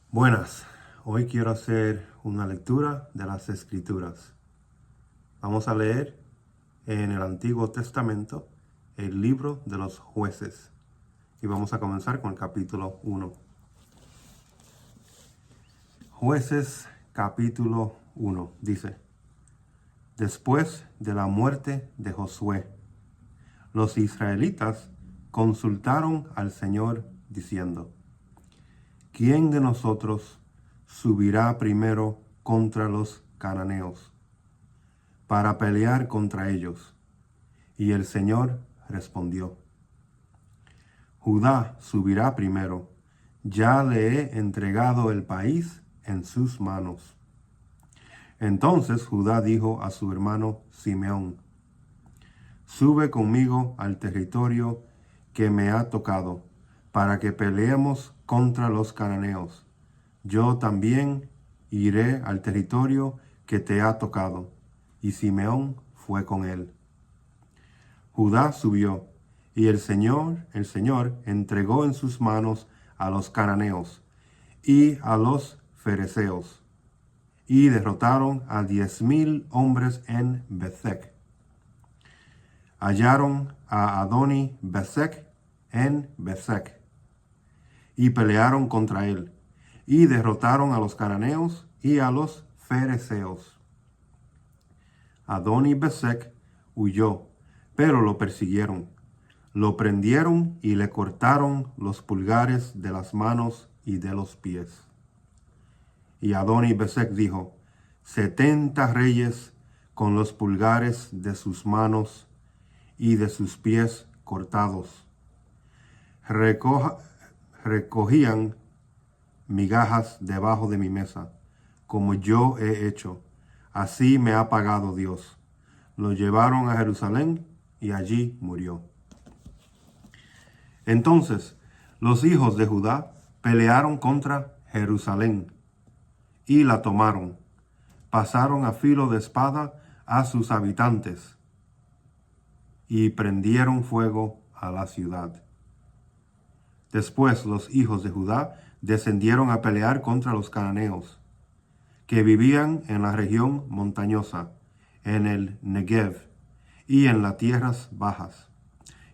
Buenas, hoy quiero hacer una lectura de las Escrituras. Vamos a leer en el Antiguo Testamento el libro de los jueces y vamos a comenzar con el capítulo 1. Jueces capítulo 1 dice: Después de la muerte de Josué, los israelitas consultaron al Señor diciendo: ¿Quién de nosotros subirá primero contra los cananeos para pelear contra ellos? Y el Señor respondió: Judá subirá primero, ya le he entregado el país en sus manos. Entonces Judá dijo a su hermano Simeón: Sube conmigo al territorio que me ha tocado, para que peleemos contra los cananeos. Yo también iré al territorio que te ha tocado. Y Simeón fue con él. Judá subió, y el Señor entregó en sus manos a los cananeos y a los fereceos, y derrotaron a 10,000 hombres en Bezec. Hallaron a Adoni Bezec en Bezec, y pelearon contra él, y derrotaron a los cananeos y a los fereceos. Adoni Bezec huyó, pero lo persiguieron. Lo prendieron y le cortaron los pulgares de las manos y de los pies. Y Adoni Bezec dijo: 70 reyes con los pulgares de sus manos y de sus pies cortados recogían migajas debajo de mi mesa, como yo he hecho. Así me ha pagado Dios. Lo llevaron a Jerusalén y allí murió. Entonces los hijos de Judá pelearon contra Jerusalén y la tomaron. Pasaron a filo de espada a sus habitantes y prendieron fuego a la ciudad. Después los hijos de Judá descendieron a pelear contra los cananeos, que vivían en la región montañosa, en el Negev y en las tierras bajas.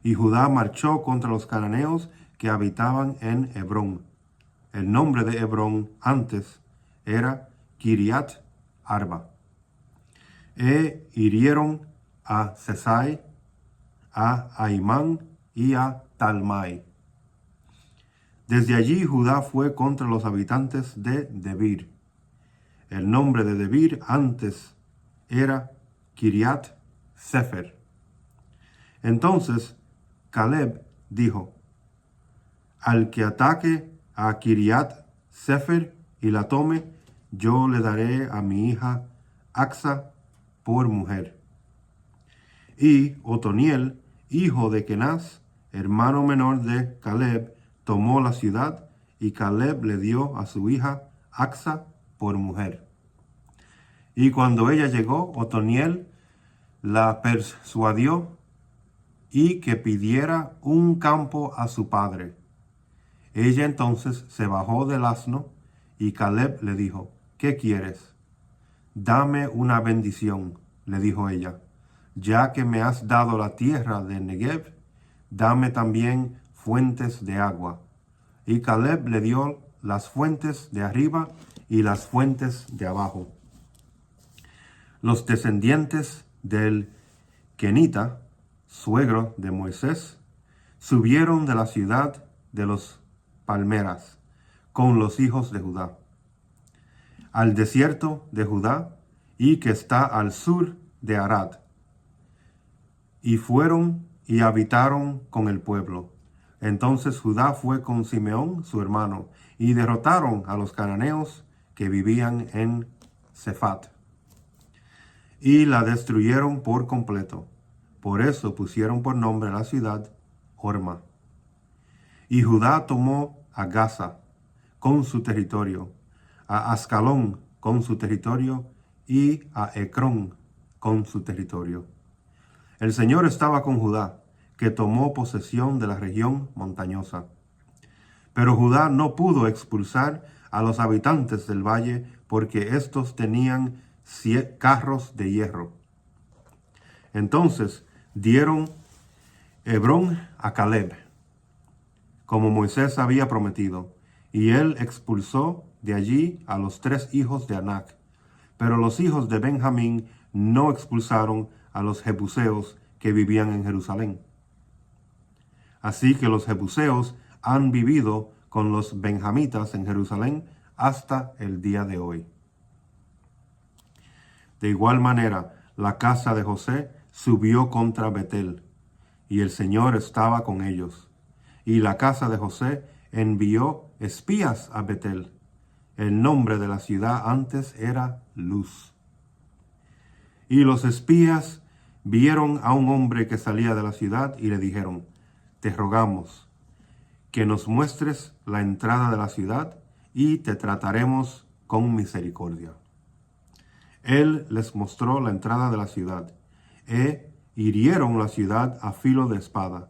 Y Judá marchó contra los cananeos que habitaban en Hebrón. El nombre de Hebrón antes era Kiriat Arba. E hirieron a Sesai, a Aimán y a Talmai. Desde allí Judá fue contra los habitantes de Debir. El nombre de Debir antes era Kiriat Sefer. Entonces Caleb dijo: Al que ataque a Kiriat Sefer y la tome, yo le daré a mi hija Axa por mujer. Y Otoniel, hijo de Kenaz, hermano menor de Caleb, tomó la ciudad, y Caleb le dio a su hija Axa por mujer. Y cuando ella llegó, Otoniel la persuadió y que pidiera un campo a su padre. Ella entonces se bajó del asno, y Caleb le dijo: ¿Qué quieres? Dame una bendición, le dijo ella. Ya que me has dado la tierra de Negev, dame también fuentes de agua. Y Caleb le dio las fuentes de arriba y las fuentes de abajo. Los descendientes del Kenita, suegro de Moisés, subieron de la ciudad de los palmeras con los hijos de Judá al desierto de Judá, y que está al sur de Arad, y fueron y habitaron con el pueblo. Entonces Judá fue con Simeón su hermano, y derrotaron a los cananeos que vivían en Cefat, y la destruyeron por completo. Por eso pusieron por nombre a la ciudad Horma. Y Judá tomó a Gaza con su territorio, a Ascalón con su territorio, y a Ecrón con su territorio. El Señor estaba con Judá, que tomó posesión de la región montañosa. Pero Judá no pudo expulsar a los habitantes del valle, porque éstos tenían carros de hierro. Entonces dieron Hebrón a Caleb, como Moisés había prometido, y él expulsó de allí a los 3 hijos de Anac. Pero los hijos de Benjamín no expulsaron a los jebuseos que vivían en Jerusalén. Así que los jebuseos han vivido con los benjamitas en Jerusalén hasta el día de hoy. De igual manera, la casa de José subió contra Betel, y el Señor estaba con ellos. Y la casa de José envió espías a Betel. El nombre de la ciudad antes era Luz. Y los espías vieron a un hombre que salía de la ciudad y le dijeron: te rogamos que nos muestres la entrada de la ciudad y te trataremos con misericordia. Él les mostró la entrada de la ciudad, e hirieron la ciudad a filo de espada,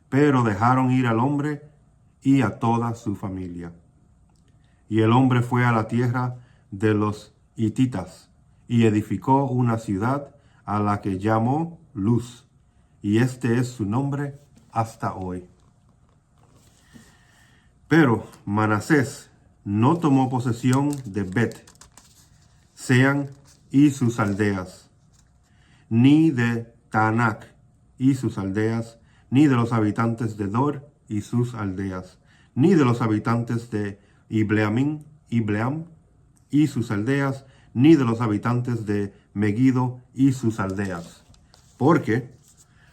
pero dejaron ir al hombre y a toda su familia. Y el hombre fue a la tierra de los hititas y edificó una ciudad a la que llamó Luz, y este es su nombre hasta hoy. Pero Manasés no tomó posesión de Bet, Sean y sus aldeas, ni de Taanac y sus aldeas, ni de los habitantes de Dor y sus aldeas, ni de los habitantes de Ibleam y sus aldeas, ni de los habitantes de Megiddo y sus aldeas, porque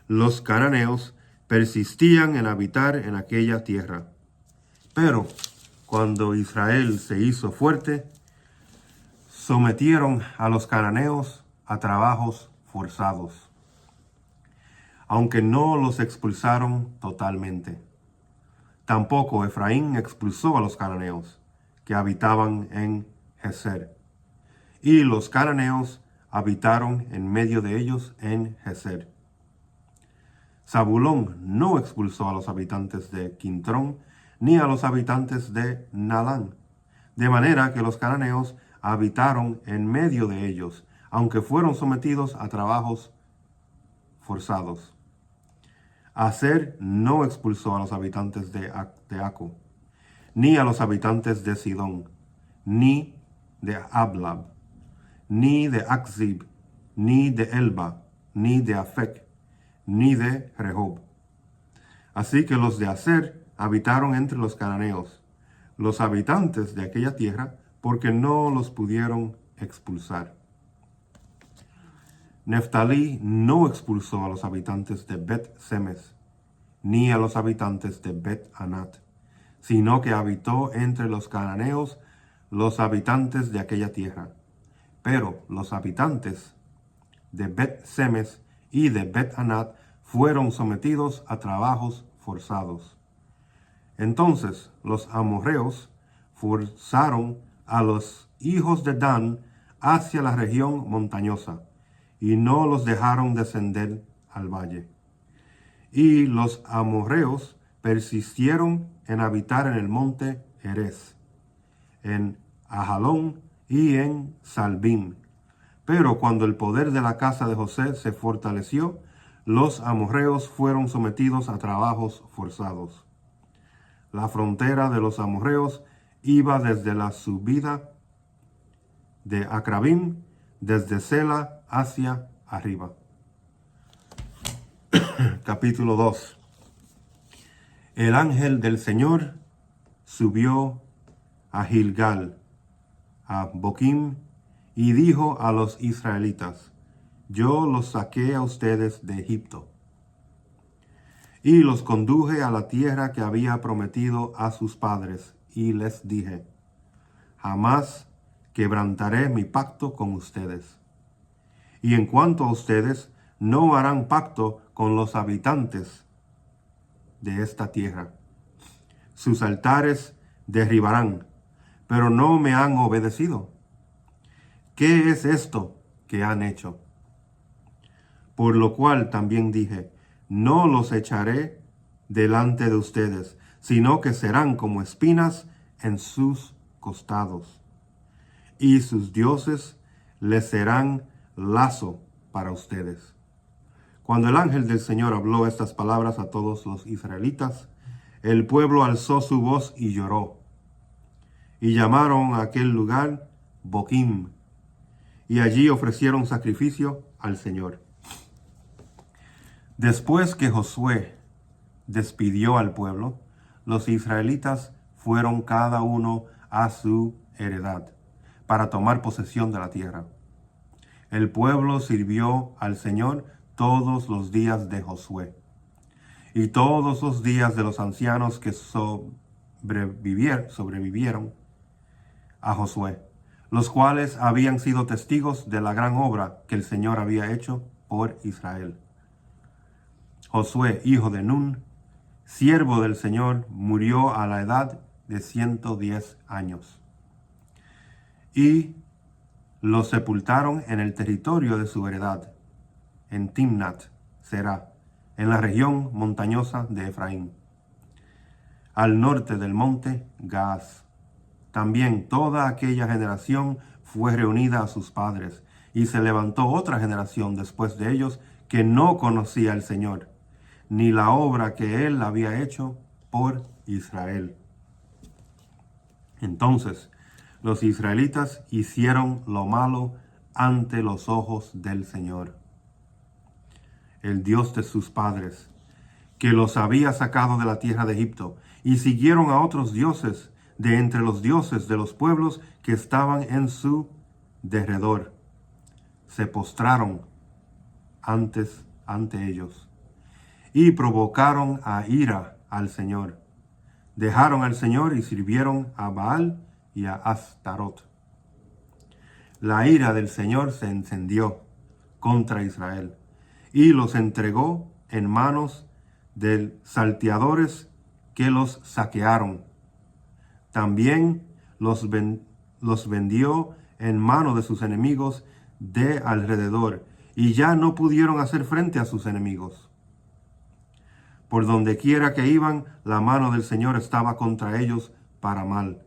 los cananeos persistían en habitar en aquella tierra. Pero cuando Israel se hizo fuerte, sometieron a los cananeos a trabajos forzados, aunque no los expulsaron totalmente. Tampoco Efraín expulsó a los cananeos que habitaban en Geser, y los cananeos habitaron en medio de ellos en Geser. Zabulón no expulsó a los habitantes de Quintrón ni a los habitantes de Nalán, de manera que los cananeos habitaron en medio de ellos, aunque fueron sometidos a trabajos forzados. Aser no expulsó a los habitantes de Aco, ni a los habitantes de Sidón, ni de Ablab, ni de Akzib, ni de Elba, ni de Afec, ni de Rehob. Así que los de Aser habitaron entre los cananeos, los habitantes de aquella tierra, porque no los pudieron expulsar. Neftalí no expulsó a los habitantes de Bet-Semes, ni a los habitantes de Bet-Anat, sino que habitó entre los cananeos los habitantes de aquella tierra. Pero los habitantes de Bet-Semes y de Bet-Anat fueron sometidos a trabajos forzados. Entonces los amorreos forzaron a los hijos de Dan hacia la región montañosa, y no los dejaron descender al valle. Y los amorreos persistieron en habitar en el monte Erez, en Ajalón y en Salbim. Pero cuando el poder de la casa de José se fortaleció, los amorreos fueron sometidos a trabajos forzados. La frontera de los amorreos iba desde la subida de Acrabim, desde Sela hacia arriba. Capítulo 2. El ángel del Señor subió a Gilgal, a Boquim, y dijo a los israelitas: yo los saqué a ustedes de Egipto, y los conduje a la tierra que había prometido a sus padres, y les dije: jamás quebrantaré mi pacto con ustedes. Y en cuanto a ustedes, no harán pacto con los habitantes de esta tierra. Sus altares derribarán, pero no me han obedecido. ¿Qué es esto que han hecho? Por lo cual también dije: no los echaré delante de ustedes, sino que serán como espinas en sus costados, y sus dioses les serán lazo para ustedes. Cuando el ángel del Señor habló estas palabras a todos los israelitas, el pueblo alzó su voz y lloró, y llamaron a aquel lugar Boquim, y allí ofrecieron sacrificio al Señor. Después que Josué despidió al pueblo, los israelitas fueron cada uno a su heredad para tomar posesión de la tierra. El pueblo sirvió al Señor todos los días de Josué y todos los días de los ancianos que sobrevivieron a Josué, los cuales habían sido testigos de la gran obra que el Señor había hecho por Israel. Josué, hijo de Nun, siervo del Señor, murió a la edad de 110 años. Y lo sepultaron en el territorio de su heredad, en Timnat Será, en la región montañosa de Efraín, al norte del monte Gaas. También toda aquella generación fue reunida a sus padres, y se levantó otra generación después de ellos que no conocía al Señor, ni la obra que él había hecho por Israel. Entonces los israelitas hicieron lo malo ante los ojos del Señor, el Dios de sus padres, que los había sacado de la tierra de Egipto, y siguieron a otros dioses de entre los dioses de los pueblos que estaban en su derredor. Se postraron ante ellos y provocaron a ira al Señor. Dejaron al Señor y sirvieron a Baal y a Astarot. La ira del Señor se encendió contra Israel y los entregó en manos de salteadores que los saquearon. También los vendió en mano de sus enemigos de alrededor, y ya no pudieron hacer frente a sus enemigos. Por donde quiera que iban, la mano del Señor estaba contra ellos para mal,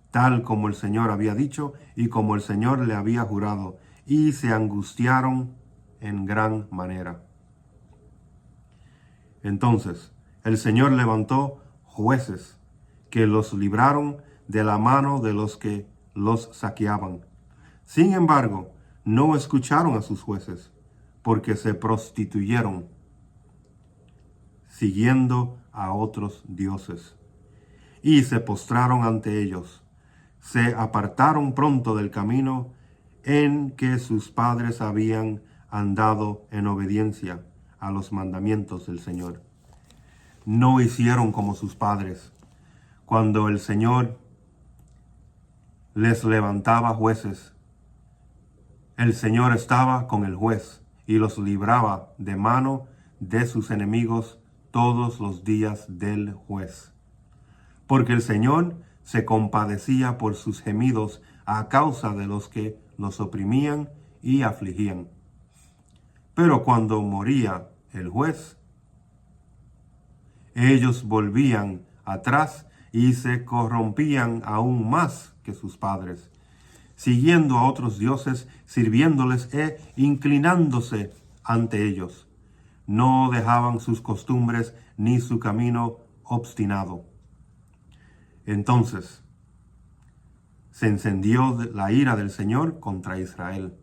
tal como el Señor había dicho y como el Señor le había jurado, y se angustiaron en gran manera. Entonces el Señor levantó jueces que los libraron de la mano de los que los saqueaban. Sin embargo, no escucharon a sus jueces, porque se prostituyeron, siguiendo a otros dioses, y se postraron ante ellos. Se apartaron pronto del camino en que sus padres habían andado en obediencia a los mandamientos del Señor. No hicieron como sus padres, cuando el Señor les levantaba jueces. El Señor estaba con el juez y los libraba de mano de sus enemigos todos los días del juez. Porque el Señor se compadecía por sus gemidos a causa de los que los oprimían y afligían. Pero cuando moría el juez, ellos volvían atrás y se corrompían aún más que sus padres, siguiendo a otros dioses, sirviéndoles e inclinándose ante ellos. No dejaban sus costumbres ni su camino obstinado. Entonces se encendió la ira del Señor contra Israel,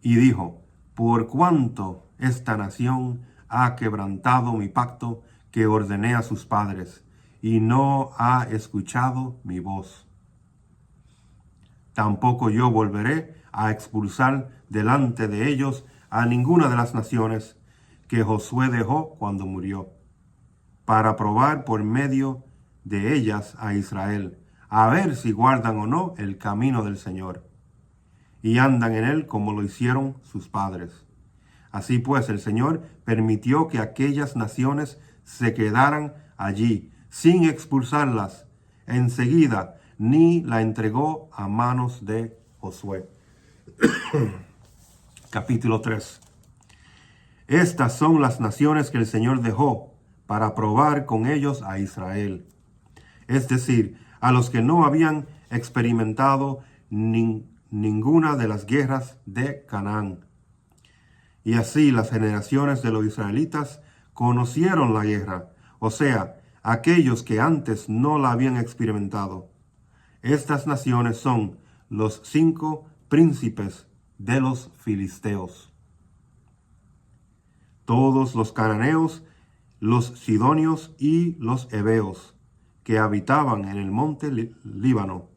y dijo: por cuanto esta nación ha quebrantado mi pacto que ordené a sus padres, y no ha escuchado mi voz, tampoco yo volveré a expulsar delante de ellos a ninguna de las naciones que Josué dejó cuando murió, para probar por medio de ellas a Israel, a ver si guardan o no el camino del Señor, y andan en él como lo hicieron sus padres. Así pues, el Señor permitió que aquellas naciones se quedaran allí, sin expulsarlas enseguida, ni la entregó a manos de Josué. Capítulo 3. Estas son las naciones que el Señor dejó para probar con ellos a Israel, es decir, a los que no habían experimentado ninguna de las guerras de Canaán. Y así las generaciones de los israelitas conocieron la guerra, o sea, aquellos que antes no la habían experimentado. Estas naciones son los 5 príncipes de los filisteos. Todos los cananeos, los sidonios y los heveos, que habitaban en el monte Líbano,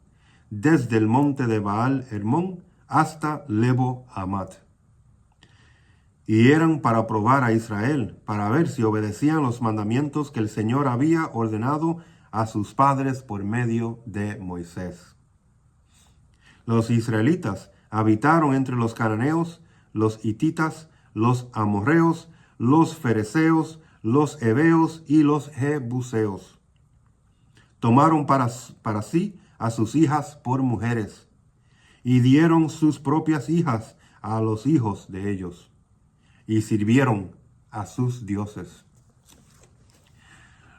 desde el monte de Baal Hermón hasta Lebo Hamat. Y eran para probar a Israel, para ver si obedecían los mandamientos que el Señor había ordenado a sus padres por medio de Moisés. Los israelitas habitaron entre los cananeos, los hititas, los amorreos, los fereceos, los heveos y los jebuseos. Tomaron para sí a sus hijas por mujeres, y dieron sus propias hijas a los hijos de ellos, y sirvieron a sus dioses.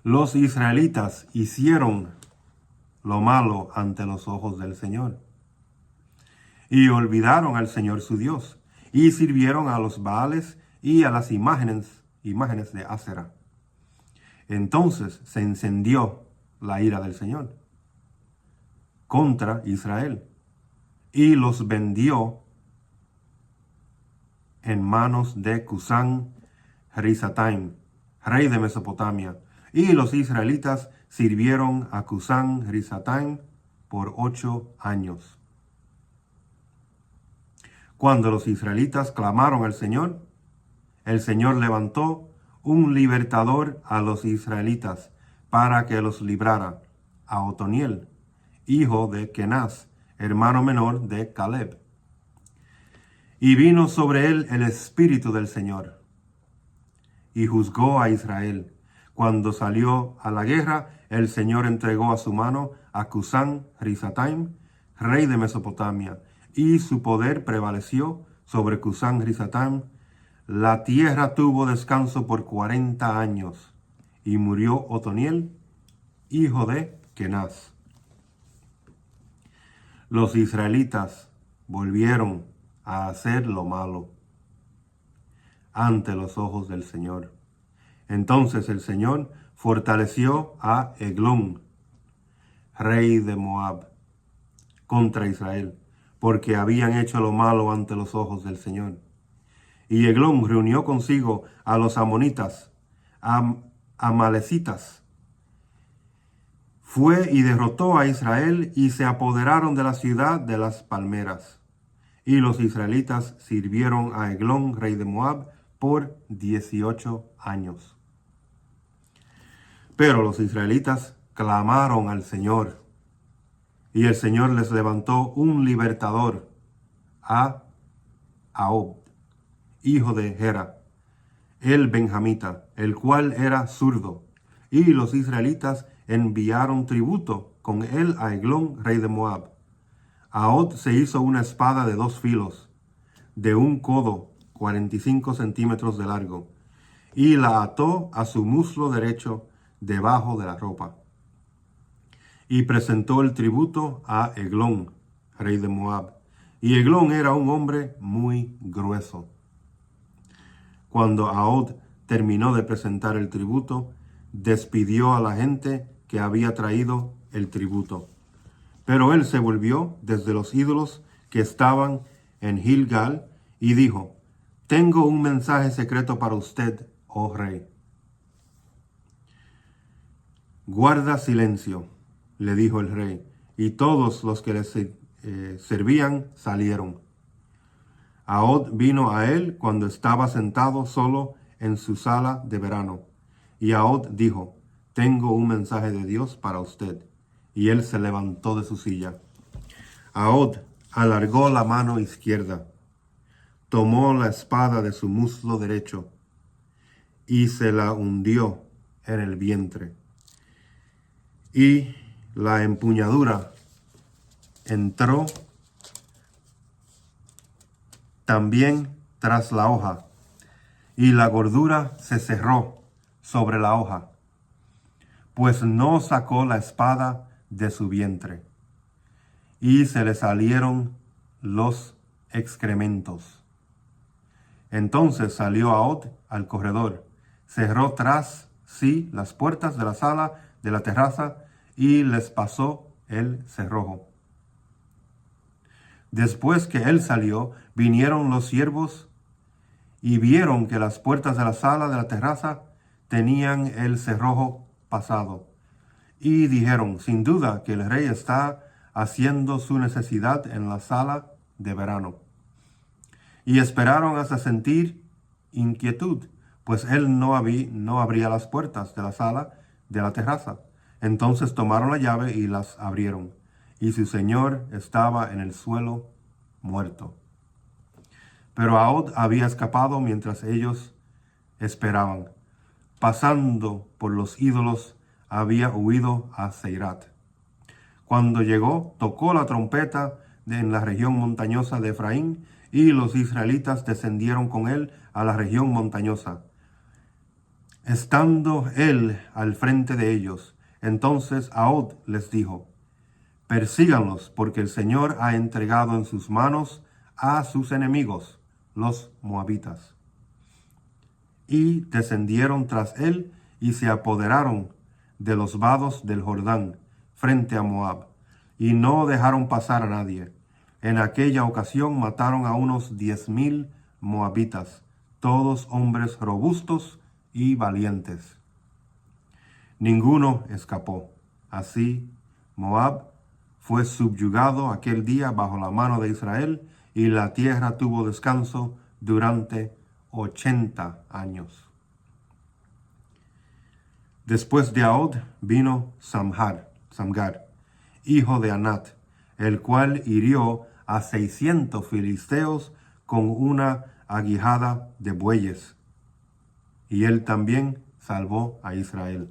Los israelitas hicieron lo malo ante los ojos del Señor, y olvidaron al Señor su Dios, y sirvieron a los Baales y a las imágenes de Asera. Entonces se encendió la ira del Señor contra Israel, y los vendió en manos de Cusán Risataim, rey de Mesopotamia, y los israelitas sirvieron a Cusán Risataim por 8 años. Cuando los israelitas clamaron al Señor, el Señor levantó un libertador a los israelitas para que los librara, a Otoniel, hijo de Kenaz, hermano menor de Caleb. Y vino sobre él el Espíritu del Señor, y juzgó a Israel. Cuando salió a la guerra, el Señor entregó a su mano a Cusán Risataim, rey de Mesopotamia, y su poder prevaleció sobre Cusán Risataim. La tierra tuvo descanso por 40 años, y murió Otoniel, hijo de Kenaz. Los israelitas volvieron a hacer lo malo ante los ojos del Señor. Entonces el Señor fortaleció a Eglón, rey de Moab, contra Israel, porque habían hecho lo malo ante los ojos del Señor. Y Eglón reunió consigo a los amonitas, amalecitas. Fue y derrotó a Israel, y se apoderaron de la ciudad de las palmeras. Y los israelitas sirvieron a Eglón, rey de Moab, por 18 años. Pero los israelitas clamaron al Señor, y el Señor les levantó un libertador, a Ahob, hijo de Gera, el benjamita, el cual era zurdo. Y los israelitas enviaron tributo con él a Eglón, rey de Moab. Ahob se hizo una espada de 2 filos, de 1 codo, 45 centímetros de largo, y la ató a su muslo derecho debajo de la ropa. Y presentó el tributo a Eglón, rey de Moab. Y Eglón era un hombre muy grueso. Cuando Ahob terminó de presentar el tributo, despidió a la gente que había traído el tributo. Pero él se volvió desde los ídolos que estaban en Gilgal y dijo: tengo un mensaje secreto para usted, oh rey. Guarda silencio, le dijo el rey, y todos los que le servían salieron. Ahob vino a él cuando estaba sentado solo en su sala de verano. Y Ahob dijo: tengo un mensaje de Dios para usted. Y él se levantó de su silla. Ahob alargó la mano izquierda, tomó la espada de su muslo derecho y se la hundió en el vientre. Y la empuñadura entró también tras la hoja, y la gordura se cerró sobre la hoja, pues no sacó la espada de su vientre. y se le salieron los excrementos. Entonces salió Ahod al corredor, cerró tras sí las puertas de la sala de la terraza y les pasó el cerrojo. Después que él salió, vinieron los siervos y vieron que las puertas de la sala de la terraza tenían el cerrojo pasado. Y dijeron, sin duda que el rey está haciendo su necesidad en la sala de verano. Y esperaron hasta sentir inquietud, pues él no abría las puertas de la sala de la terraza. Entonces tomaron la llave y las abrieron, y su señor estaba en el suelo muerto. Pero Ahod había escapado mientras ellos esperaban. Pasando por los ídolos, había huido a Seirat. Cuando llegó, tocó la trompeta en la región montañosa de Efraín, y los israelitas descendieron con él a la región montañosa, estando él al frente de ellos. Entonces Ahod les dijo, persíganlos, porque el Señor ha entregado en sus manos a sus enemigos, los moabitas. Y descendieron tras él y se apoderaron de los vados del Jordán frente a Moab, y no dejaron pasar a nadie. En aquella ocasión mataron a unos 10,000 moabitas, todos hombres robustos y valientes. Ninguno escapó. Así Moab fue subyugado aquel día bajo la mano de Israel, y la tierra tuvo descanso durante 80 años. Después de Ahod vino Samgar, hijo de Anat, el cual hirió a 600 filisteos con una aguijada de bueyes, y él también salvó a Israel.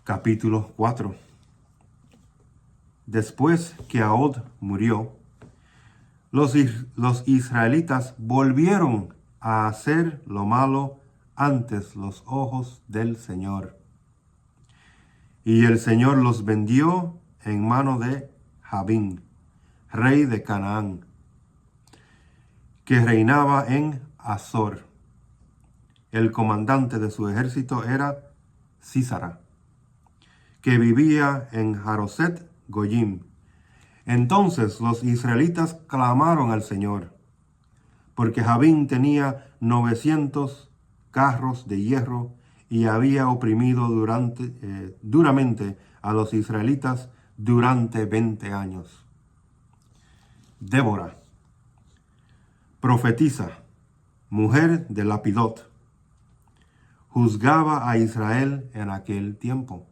Capítulo 4. Después que Ahod murió, los israelitas volvieron a hacer lo malo ante los ojos del Señor. Y el Señor los vendió en mano de Jabín, rey de Canaán, que reinaba en Azor. El comandante de su ejército era Sísara, que vivía en Haroset Goyim. Entonces los israelitas clamaron al Señor, porque Jabín tenía 900 carros de hierro y había oprimido duramente a los israelitas durante 20 años. Débora, profetisa, mujer de Lapidot, juzgaba a Israel en aquel tiempo.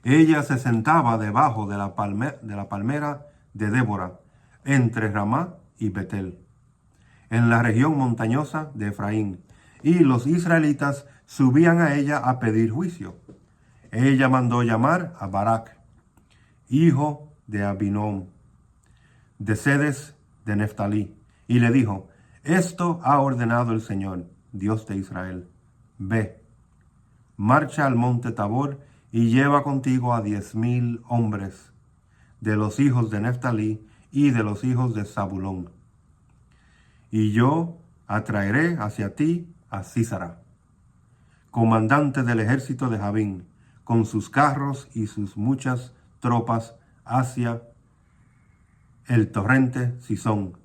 Ella se sentaba debajo de la palmera de Débora, entre Ramá y Betel, en la región montañosa de Efraín, y los israelitas subían a ella a pedir juicio. Ella mandó llamar a Barak, hijo de Abinón, de Cedes de Neftalí, y le dijo, esto ha ordenado el Señor, Dios de Israel. Ve, marcha al monte Tabor y lleva contigo a 10,000 hombres de los hijos de Neftalí y de los hijos de Zabulón. Y yo atraeré hacia ti a Sísara, comandante del ejército de Jabín, con sus carros y sus muchas tropas hacia el torrente Sison,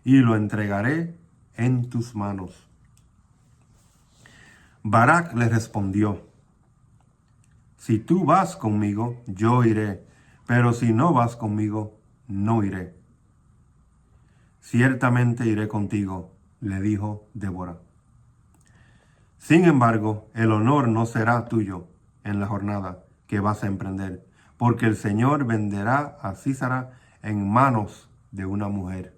y lo entregaré en tus manos. Barak le respondió, si tú vas conmigo, yo iré, pero si no vas conmigo, no iré. Ciertamente iré contigo, le dijo Débora. Sin embargo, el honor no será tuyo en la jornada que vas a emprender, porque el Señor venderá a Sísara en manos de una mujer.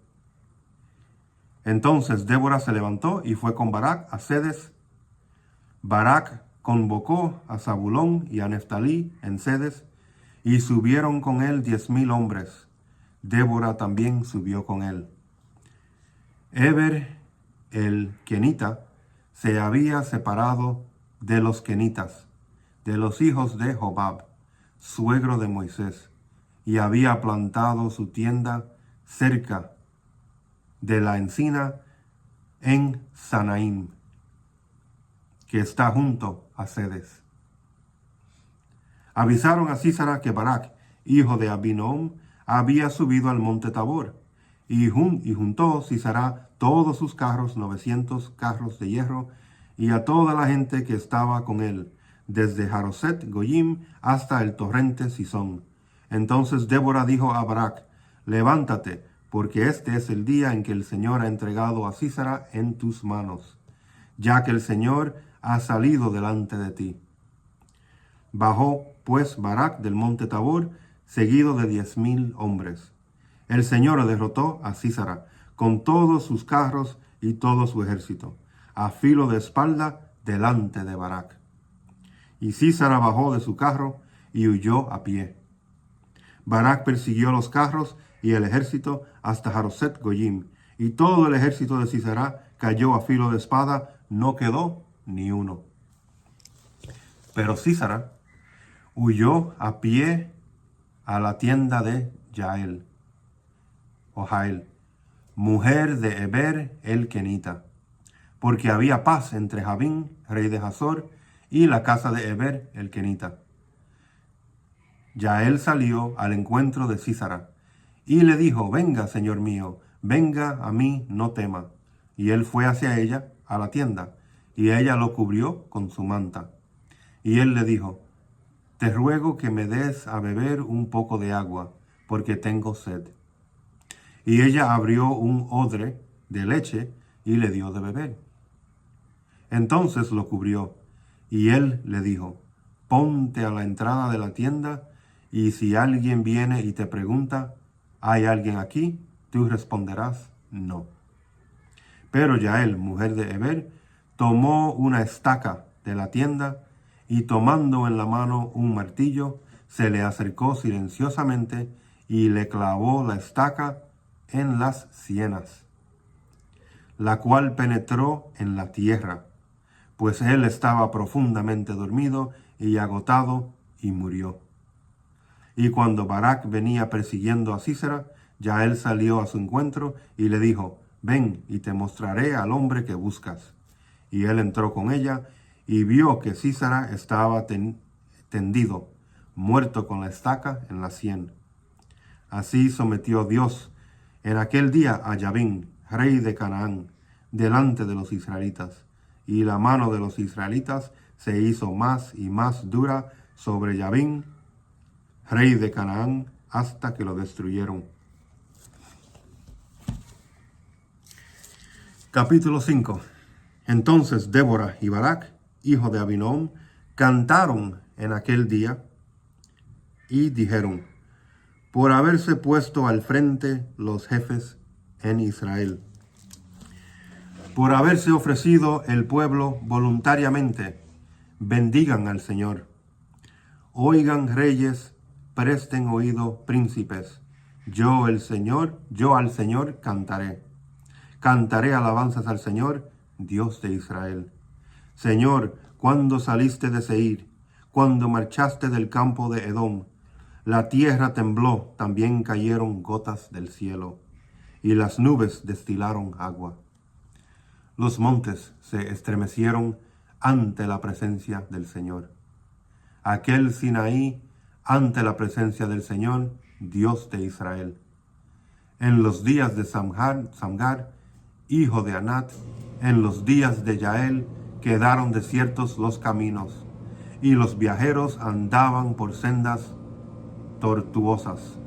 Entonces Débora se levantó y fue con Barak a Cedes. Barak convocó a Zabulón y a Neftalí en Cedes, y subieron con él 10,000 hombres. Débora también subió con él. Eber el kenita se había separado de los kenitas, de los hijos de Jobab, suegro de Moisés, y había plantado su tienda cerca de la encina en Sanaim, que está junto a Cedes. Avisaron a Sísara que Barak, hijo de Abinoam, había subido al monte Tabor, y juntó Sísara todos sus carros, 900 carros de hierro, y a toda la gente que estaba con él, desde Jaroset Goyim hasta el torrente Sison. Entonces Débora dijo a Barak: levántate, porque este es el día en que el Señor ha entregado a Sísara en tus manos, ya que el Señor ha salido delante de ti. Bajó pues Barak del monte Tabor, seguido de 10,000 hombres. El Señor derrotó a Sísara con todos sus carros y todo su ejército, a filo de espalda delante de Barak. Y Sísara bajó de su carro y huyó a pie. Barak persiguió los carros y el ejército hasta Jaroset Goyim, y todo el ejército de Sísara cayó a filo de espada, no quedó ni uno. Pero Sísara huyó a pie a la tienda de Jael, mujer de Heber el Kenita, porque había paz entre Jabín, rey de Hazor, y la casa de Heber el Kenita. Jael salió al encuentro de Sísara, y le dijo: venga, señor mío, venga a mí, no tema. Y él fue hacia ella a la tienda, y ella lo cubrió con su manta. Y él le dijo: te ruego que me des a beber un poco de agua, porque tengo sed. Y ella abrió un odre de leche y le dio de beber. Entonces lo cubrió, y él le dijo: ponte a la entrada de la tienda, y si alguien viene y te pregunta: ¿hay alguien aquí?, tú responderás: no. Pero Jael, mujer de Heber, tomó una estaca de la tienda, y tomando en la mano un martillo, se le acercó silenciosamente y le clavó la estaca en las sienes, la cual penetró en la tierra, pues él estaba profundamente dormido y agotado, y murió. Y cuando Barak venía persiguiendo a Sísara, Jael salió a su encuentro y le dijo: ven y te mostraré al hombre que buscas. Y él entró con ella y vio que Sísara estaba tendido, muerto con la estaca en la sien. Así sometió Dios en aquel día a Jabín, rey de Canaán, delante de los israelitas, y la mano de los israelitas se hizo más y más dura sobre Jabín, rey de Canaán, hasta que lo destruyeron. Capítulo 5. Entonces Débora y Barak, hijo de Abinoam, cantaron en aquel día y dijeron: por haberse puesto al frente los jefes en Israel, por haberse ofrecido el pueblo voluntariamente, bendigan al Señor. Oigan, reyes, presten oído, príncipes. Yo al Señor cantaré. Cantaré alabanzas al Señor, Dios de Israel. Señor, cuando saliste de Seir, cuando marchaste del campo de Edom, la tierra tembló, también cayeron gotas del cielo, y las nubes destilaron agua. Los montes se estremecieron ante la presencia del Señor. Aquel Sinaí ante la presencia del Señor, Dios de Israel. En los días de Samgar, hijo de Anat, en los días de Jael, quedaron desiertos los caminos, y los viajeros andaban por sendas tortuosas.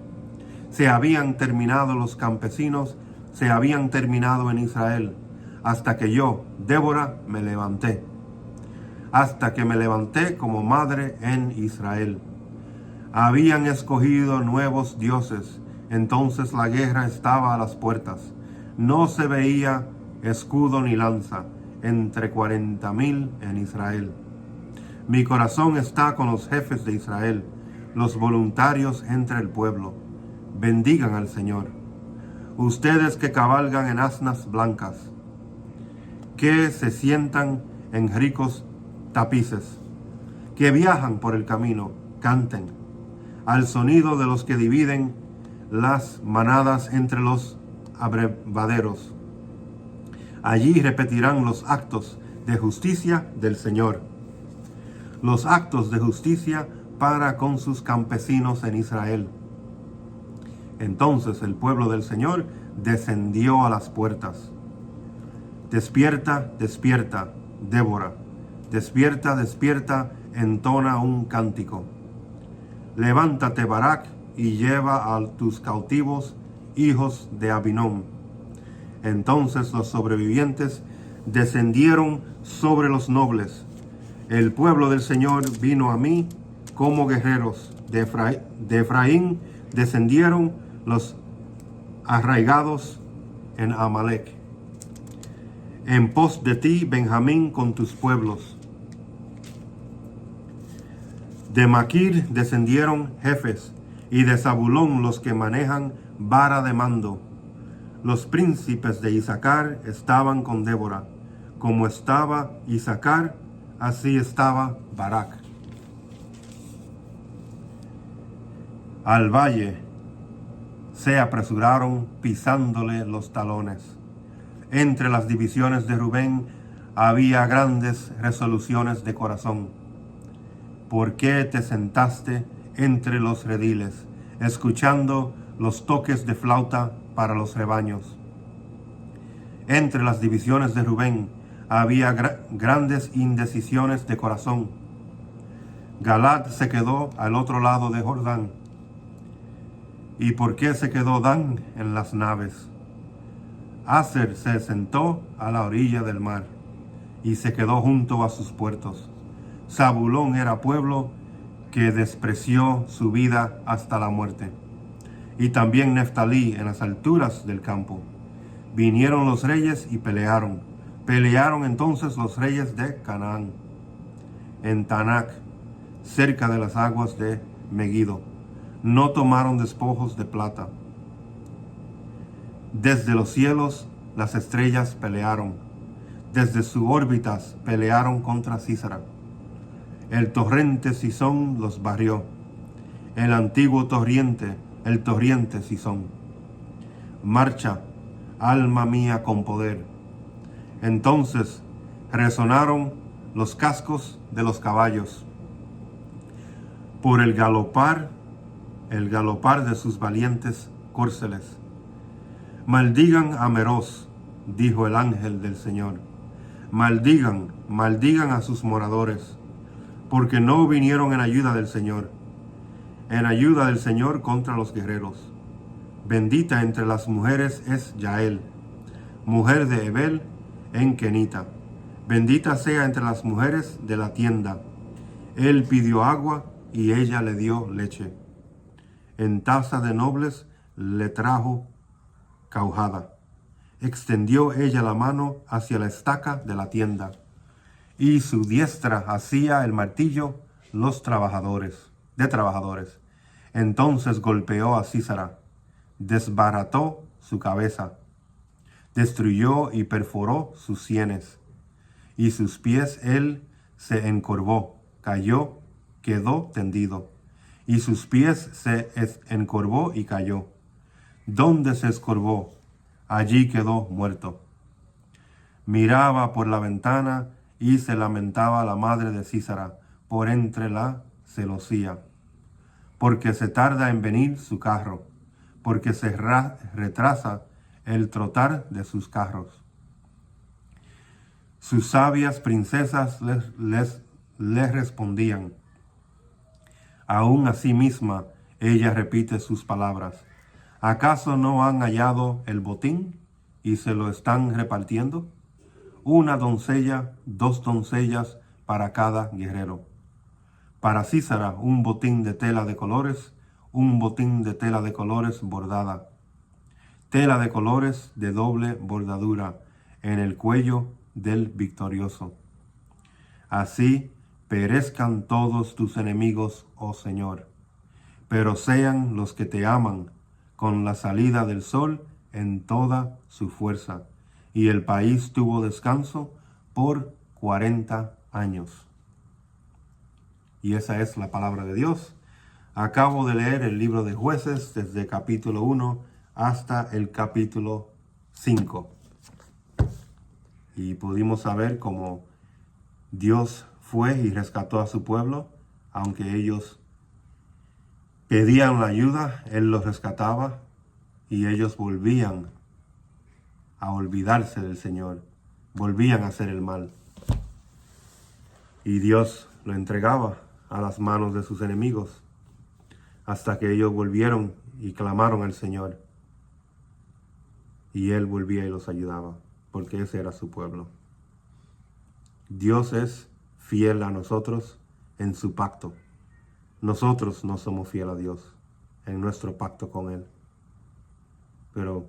Se habían terminado los campesinos, se habían terminado en Israel, hasta que yo, Débora, me levanté. Hasta que me levanté como madre en Israel. Habían escogido nuevos dioses, entonces la guerra estaba a las puertas. No se veía escudo ni lanza entre 40,000 en Israel. Mi corazón está con los jefes de Israel, los voluntarios entre el pueblo. Bendigan al Señor. Ustedes que cabalgan en asnas blancas, que se sientan en ricos tapices, que viajan por el camino, canten. al sonido de los que dividen las manadas entre los abrevaderos. Allí repetirán los actos de justicia del Señor, los actos de justicia para con sus campesinos en Israel. Entonces el pueblo del Señor descendió a las puertas. Despierta, despierta, Débora. Despierta, despierta, entona un cántico. Levántate, Barak, y lleva a tus cautivos, hijos de Abinón. Entonces los sobrevivientes descendieron sobre los nobles. El pueblo del Señor vino a mí como guerreros. De Efraín descendieron los arraigados en Amalec. En pos de ti, Benjamín, con tus pueblos. De Maquir descendieron jefes, y de Zabulón los que manejan vara de mando. Los príncipes de Isaacar estaban con Débora. Como estaba Isaacar, así estaba Barak. Al valle se apresuraron pisándole los talones. Entre las divisiones de Rubén había grandes resoluciones de corazón. ¿Por qué te sentaste entre los rediles, escuchando los toques de flauta para los rebaños? Entre las divisiones de Rubén había grandes indecisiones de corazón. Galad se quedó al otro lado de Jordán. ¿Y por qué se quedó Dan en las naves? Aser se sentó a la orilla del mar y se quedó junto a sus puertos. Zabulón era pueblo que despreció su vida hasta la muerte. Y también Neftalí en las alturas del campo. Vinieron los reyes y pelearon. Pelearon entonces los reyes de Canaán, en Tanac, cerca de las aguas de Megiddo. No tomaron despojos de plata. Desde los cielos las estrellas pelearon. Desde sus órbitas pelearon contra Sísara. El torrente Sison los barrió. El antiguo torrente, el torrente Sison. Marcha, alma mía, con poder. Entonces resonaron los cascos de los caballos. Por el galopar de sus valientes córceles. Maldigan a Meroz, dijo el ángel del Señor. Maldigan, maldigan a sus moradores, porque no vinieron en ayuda del Señor contra los guerreros. Bendita entre las mujeres es Yael, mujer de Ebel en Kenita. Bendita sea entre las mujeres de la tienda. Él pidió agua y ella le dio leche. En taza de nobles le trajo caujada. Extendió ella la mano hacia la estaca de la tienda, y su diestra hacía el martillo de trabajadores. Entonces golpeó a Sísara, desbarató su cabeza, destruyó y perforó sus sienes, y sus pies él se encorvó, cayó, quedó tendido, y sus pies se encorvó y cayó. Donde se escorvó, allí quedó muerto. Miraba por la ventana y se lamentaba la madre de Sísara por entre la celosía, porque se tarda en venir su carro, porque se retrasa el trotar de sus carros. Sus sabias princesas les respondían. Aún a sí misma ella repite sus palabras. ¿Acaso no han hallado el botín y se lo están repartiendo? Una doncella, 2 doncellas para cada guerrero. Para Sísara un botín de tela de colores, un botín de tela de colores bordada. Tela de colores de doble bordadura en el cuello del victorioso. Así perezcan todos tus enemigos, oh Señor, pero sean los que te aman con la salida del sol en toda su fuerza. Y el país tuvo descanso por 40 años. Y esa es la palabra de Dios. Acabo de leer el libro de Jueces desde capítulo 1 hasta el capítulo 5. Y pudimos saber cómo Dios fue y rescató a su pueblo, aunque ellos pedían la ayuda, Él los rescataba y ellos volvían a olvidarse del Señor, volvían a hacer el mal. Y Dios lo entregaba a las manos de sus enemigos, hasta que ellos volvieron y clamaron al Señor. Y Él volvía y los ayudaba, porque ese era su pueblo. Dios es fiel a nosotros en su pacto. Nosotros no somos fieles a Dios en nuestro pacto con Él. Pero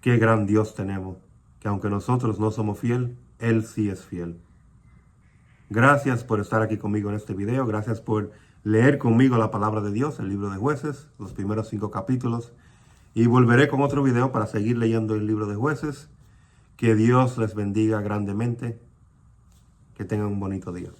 qué gran Dios tenemos, que aunque nosotros no somos fieles, Él sí es fiel. Gracias por estar aquí conmigo en este video. Gracias por leer conmigo la palabra de Dios, el libro de Jueces, los primeros 5 capítulos. Y volveré con otro video para seguir leyendo el libro de Jueces. Que Dios les bendiga grandemente. Que tengan un bonito día.